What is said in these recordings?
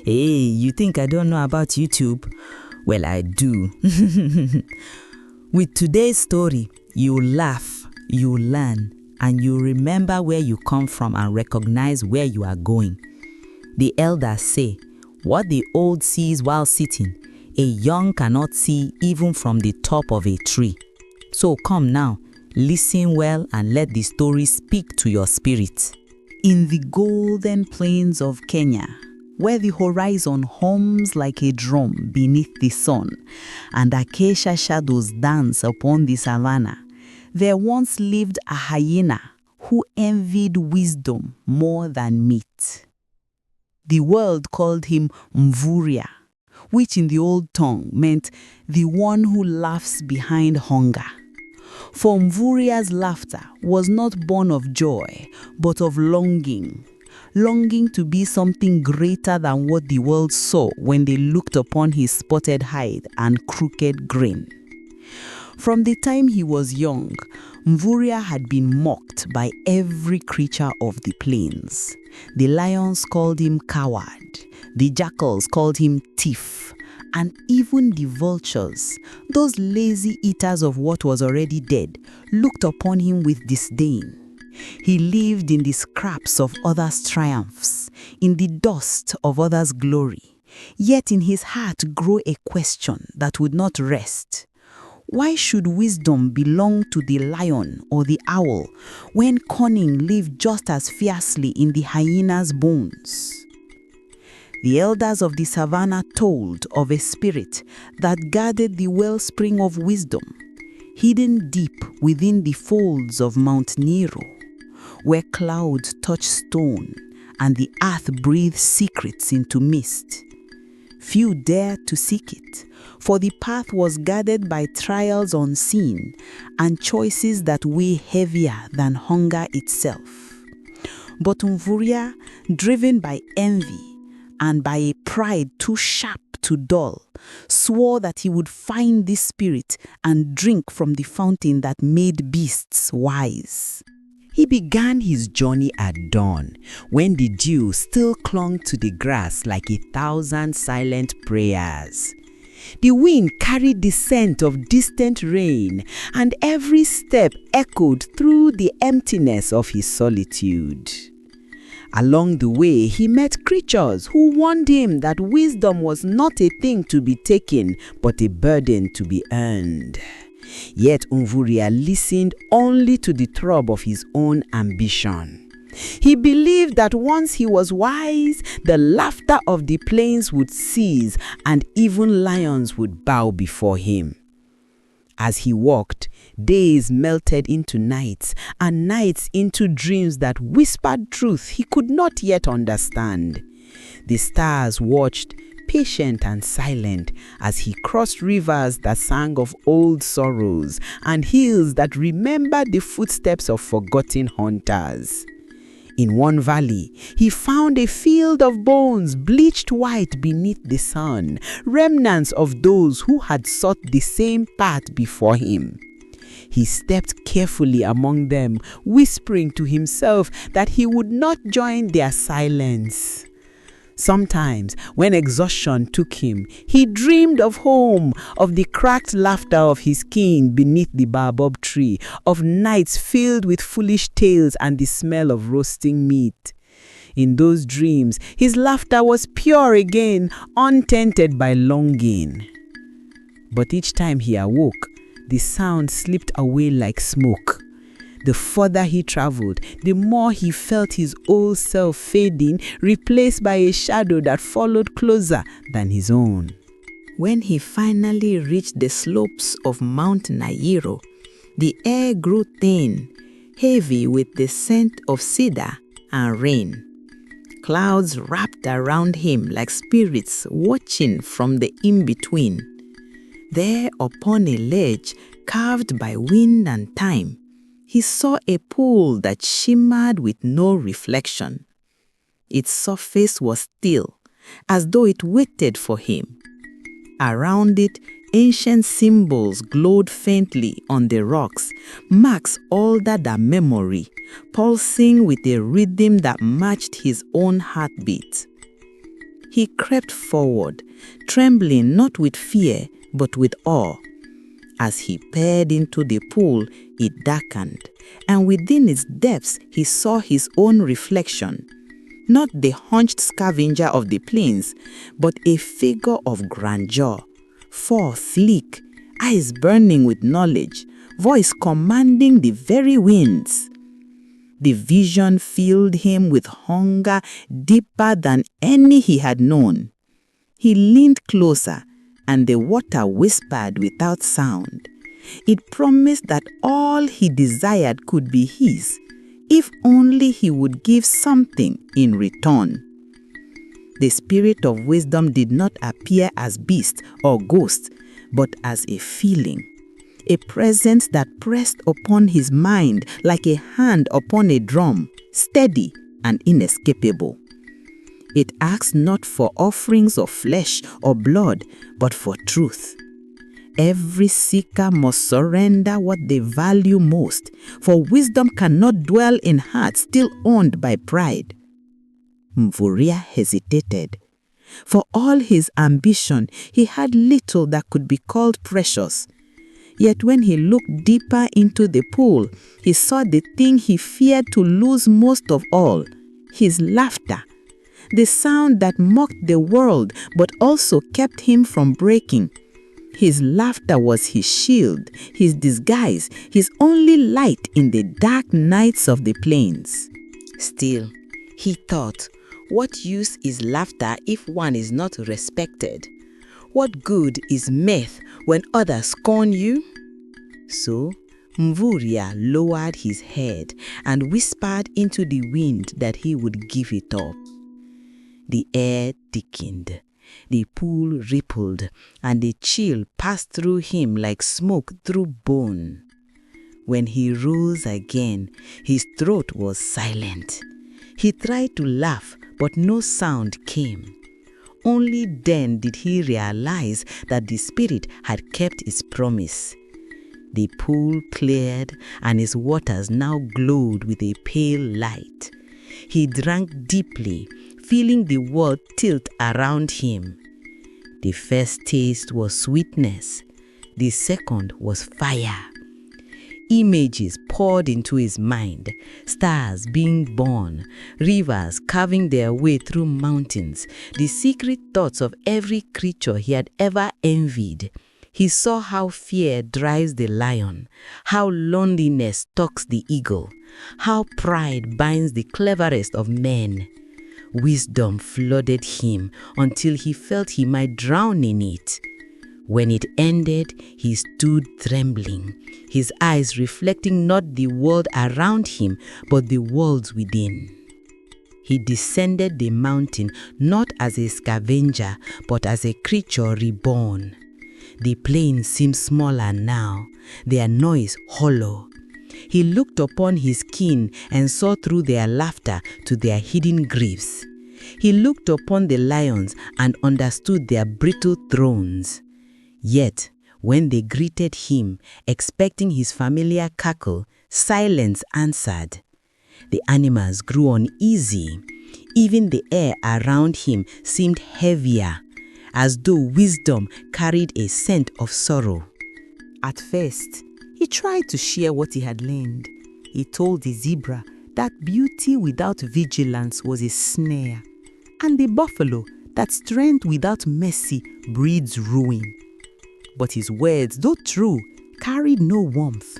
Hey, you think I don't know about YouTube? Well, I do. With today's story, you'll laugh, you'll learn, and you'll remember where you come from and recognize where you are going. The elders say, what the old sees while sitting, a young cannot see even from the top of a tree. So come now, listen well and let the story speak to your spirit. In the golden plains of Kenya, where the horizon hums like a drum beneath the sun, and acacia shadows dance upon the savanna, there once lived a hyena who envied wisdom more than meat. The world called him Mvurya, which in the old tongue meant the one who laughs behind hunger. For Mvurya's laughter was not born of joy, but of longing to be something greater than what the world saw when they looked upon his spotted hide and crooked grin. From the time he was young, Mvurya had been mocked by every creature of the plains. The lions called him coward, the jackals called him thief, and even the vultures, those lazy eaters of what was already dead, looked upon him with disdain. He lived in the scraps of others' triumphs, in the dust of others' glory. Yet in his heart grew a question that would not rest. Why should wisdom belong to the lion or the owl when cunning lived just as fiercely in the hyena's bones? The elders of the savannah told of a spirit that guarded the wellspring of wisdom, hidden deep within the folds of Mount Nyiro, where clouds touch stone and the earth breathes secrets into mist. Few dared to seek it, for the path was guarded by trials unseen and choices that weigh heavier than hunger itself. But Mvurya, driven by envy and by a pride too sharp to dull, swore that he would find this spirit and drink from the fountain that made beasts wise. He began his journey at dawn, when the dew still clung to the grass like 1,000 silent prayers. The wind carried the scent of distant rain, and every step echoed through the emptiness of his solitude. Along the way, he met creatures who warned him that wisdom was not a thing to be taken, but a burden to be earned. Yet Mvurya listened only to the throb of his own ambition. He believed that once he was wise, the laughter of the plains would cease and even lions would bow before him. As he walked, days melted into nights and nights into dreams that whispered truth he could not yet understand. The stars watched, patient and silent, as he crossed rivers that sang of old sorrows and hills that remembered the footsteps of forgotten hunters. In one valley, he found a field of bones bleached white beneath the sun, remnants of those who had sought the same path before him. He stepped carefully among them, whispering to himself that he would not join their silence. Sometimes, when exhaustion took him, he dreamed of home, of the cracked laughter of his kin beneath the baobab tree, of nights filled with foolish tales and the smell of roasting meat. In those dreams, his laughter was pure again, untainted by longing. But each time he awoke, the sound slipped away like smoke. The further he traveled, the more he felt his old self fading, replaced by a shadow that followed closer than his own. When he finally reached the slopes of Mount Nyiro, the air grew thin, heavy with the scent of cedar and rain. Clouds wrapped around him like spirits watching from the in-between. There upon a ledge carved by wind and time, he saw a pool that shimmered with no reflection. Its surface was still, as though it waited for him. Around it, ancient symbols glowed faintly on the rocks, marks older than memory, pulsing with a rhythm that matched his own heartbeat. He crept forward, trembling not with fear, but with awe. As he peered into the pool, it darkened, and within its depths he saw his own reflection. Not the hunched scavenger of the plains, but a figure of grandeur, sleek, eyes burning with knowledge, voice commanding the very winds. The vision filled him with hunger deeper than any he had known. He leaned closer, and the water whispered without sound. It promised that all he desired could be his, if only he would give something in return. The spirit of wisdom did not appear as beast or ghost, but as a feeling, a presence that pressed upon his mind like a hand upon a drum, steady and inescapable. It asked not for offerings of flesh or blood, but for truth. Every seeker must surrender what they value most, for wisdom cannot dwell in hearts still owned by pride. Mvurya hesitated. For all his ambition, he had little that could be called precious. Yet when he looked deeper into the pool, he saw the thing he feared to lose most of all, his laughter. The sound that mocked the world but also kept him from breaking. His laughter was his shield, his disguise, his only light in the dark nights of the plains. Still, he thought, what use is laughter if one is not respected? What good is mirth when others scorn you? So, Mvurya lowered his head and whispered into the wind that he would give it up. The air thickened, the pool rippled, and the chill passed through him like smoke through bone. When he rose again, his throat was silent. He tried to laugh, but no sound came. Only then did he realize that the spirit had kept its promise. The pool cleared, and its waters now glowed with a pale light. He drank deeply, feeling the world tilt around him. The first taste was sweetness. The second was fire. Images poured into his mind, stars being born, rivers carving their way through mountains, the secret thoughts of every creature he had ever envied. He saw how fear drives the lion, how loneliness stalks the eagle, how pride binds the cleverest of men. Wisdom flooded him until he felt he might drown in it. When it ended, he stood trembling, his eyes reflecting not the world around him, but the worlds within. He descended the mountain not as a scavenger, but as a creature reborn. The plains seemed smaller now, their noise hollow. He looked upon his kin and saw through their laughter to their hidden griefs. He looked upon the lions and understood their brittle thrones. Yet, when they greeted him, expecting his familiar cackle, silence answered. The animals grew uneasy. Even the air around him seemed heavier, as though wisdom carried a scent of sorrow. At first, he tried to share what he had learned. He told the zebra that beauty without vigilance was a snare, and the buffalo that strength without mercy breeds ruin. But his words, though true, carried no warmth.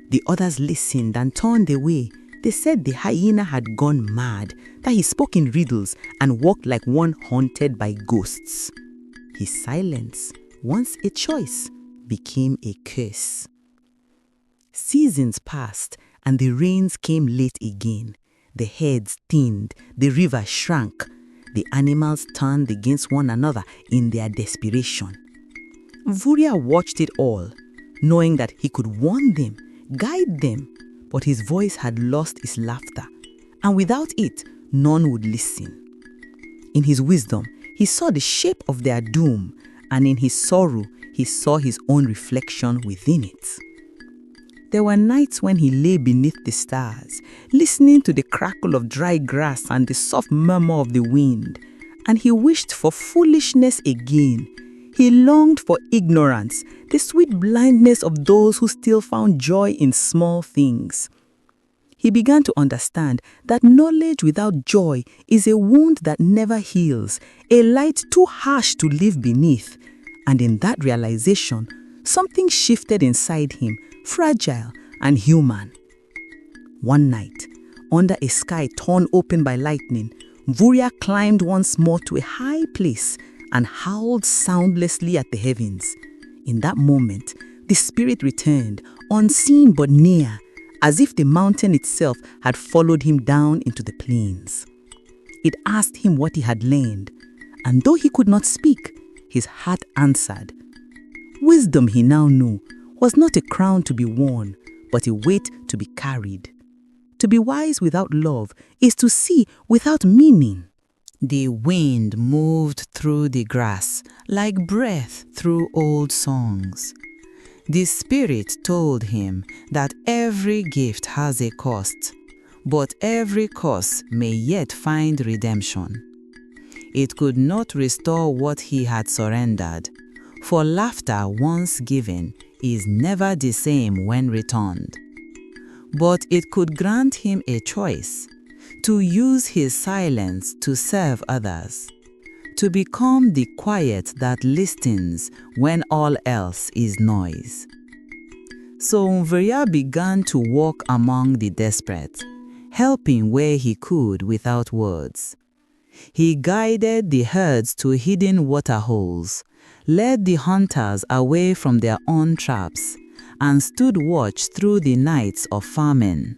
The others listened and turned away. They said the hyena had gone mad, that he spoke in riddles and walked like one haunted by ghosts. His silence, once a choice, became a curse. Seasons passed, and the rains came late again. The herds thinned, the river shrank. The animals turned against one another in their desperation. Mvurya watched it all, knowing that he could warn them, guide them, but his voice had lost its laughter, and without it, none would listen. In his wisdom, he saw the shape of their doom, and in his sorrow, he saw his own reflection within it. There were nights when he lay beneath the stars, listening to the crackle of dry grass and the soft murmur of the wind, and he wished for foolishness again. He longed for ignorance, the sweet blindness of those who still found joy in small things. He began to understand that knowledge without joy is a wound that never heals, a light too harsh to live beneath. And in that realization, something shifted inside him, fragile and human. One night, under a sky torn open by lightning, Mvurya climbed once more to a high place and howled soundlessly at the heavens. In that moment, the spirit returned, unseen but near, as if the mountain itself had followed him down into the plains. It asked him what he had learned, and though he could not speak, his heart answered. Wisdom, he now knew, was not a crown to be worn, but a weight to be carried. To be wise without love is to see without meaning. The wind moved through the grass like breath through old songs. The spirit told him that every gift has a cost, but every cost may yet find redemption. It could not restore what he had surrendered, for laughter once given is never the same when returned. But it could grant him a choice, to use his silence to serve others, to become the quiet that listens when all else is noise. So Mvurya began to walk among the desperate, helping where he could without words. He guided the herds to hidden waterholes, led the hunters away from their own traps, and stood watch through the nights of famine.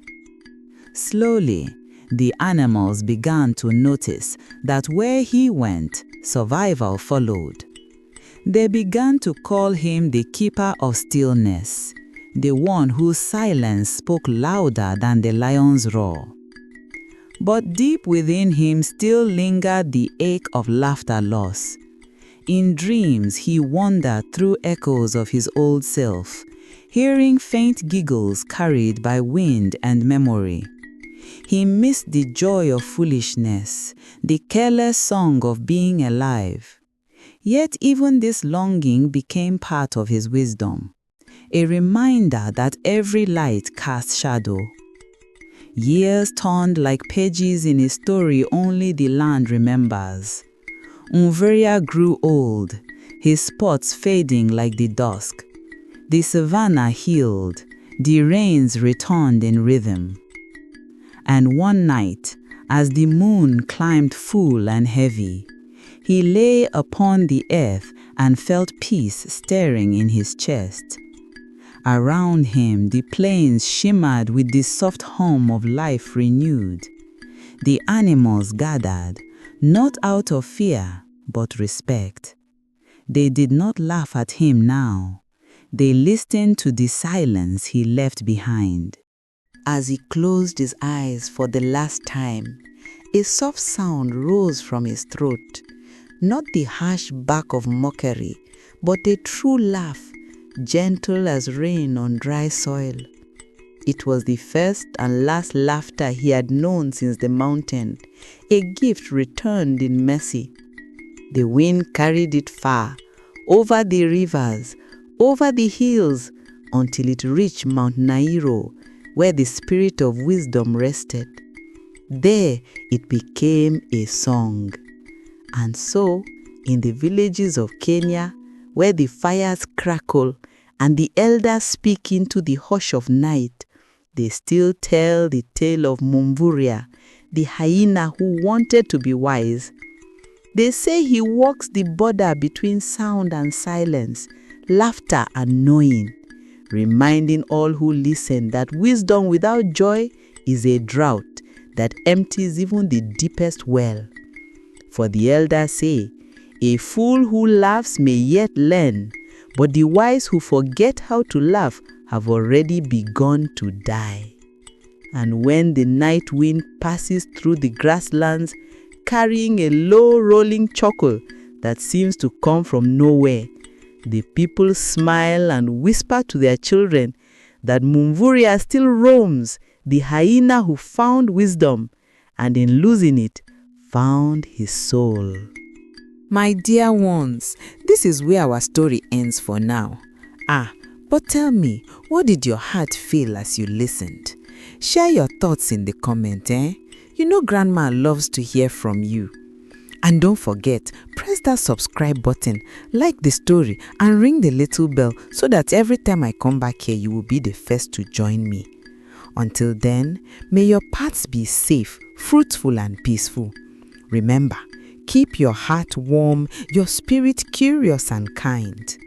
Slowly, the animals began to notice that where he went, survival followed. They began to call him the keeper of stillness, the one whose silence spoke louder than the lion's roar. But deep within him still lingered the ache of laughter loss. In dreams, he wandered through echoes of his old self, hearing faint giggles carried by wind and memory. He missed the joy of foolishness, the careless song of being alive. Yet even this longing became part of his wisdom, a reminder that every light casts shadow. Years turned like pages in a story only the land remembers. Mvurya grew old, his spots fading like the dusk. The savanna healed, the rains returned in rhythm. And one night, as the moon climbed full and heavy, he lay upon the earth and felt peace stirring in his chest. Around him, the plains shimmered with the soft hum of life renewed. The animals gathered, not out of fear, but respect. They did not laugh at him now. They listened to the silence he left behind. As he closed his eyes for the last time, a soft sound rose from his throat, not the harsh bark of mockery, but a true laugh, gentle as rain on dry soil. It was the first and last laughter he had known since the mountain, a gift returned in mercy. The wind carried it far, over the rivers, over the hills, until it reached Mount Nyiro, where the spirit of wisdom rested. There it became a song. And so, in the villages of Kenya, where the fires crackle and the elders speak into the hush of night, they still tell the tale of Mvurya, the hyena who wanted to be wise. They say he walks the border between sound and silence, laughter and knowing, reminding all who listen that wisdom without joy is a drought that empties even the deepest well. For the elders say, a fool who laughs may yet learn, but the wise who forget how to laugh have already begun to die. And when the night wind passes through the grasslands, carrying a low rolling chuckle that seems to come from nowhere. The people smile and whisper to their children that Mvurya still roams, the hyena who found wisdom, and in losing it, found his soul. My dear ones, this is where our story ends for now. But tell me, what did your heart feel as you listened? Share your thoughts in the comment, You know Grandma loves to hear from you. And don't forget, press that subscribe button, like the story, and ring the little bell so that every time I come back here, you will be the first to join me. Until then, may your paths be safe, fruitful, and peaceful. Remember, keep your heart warm, your spirit curious and kind.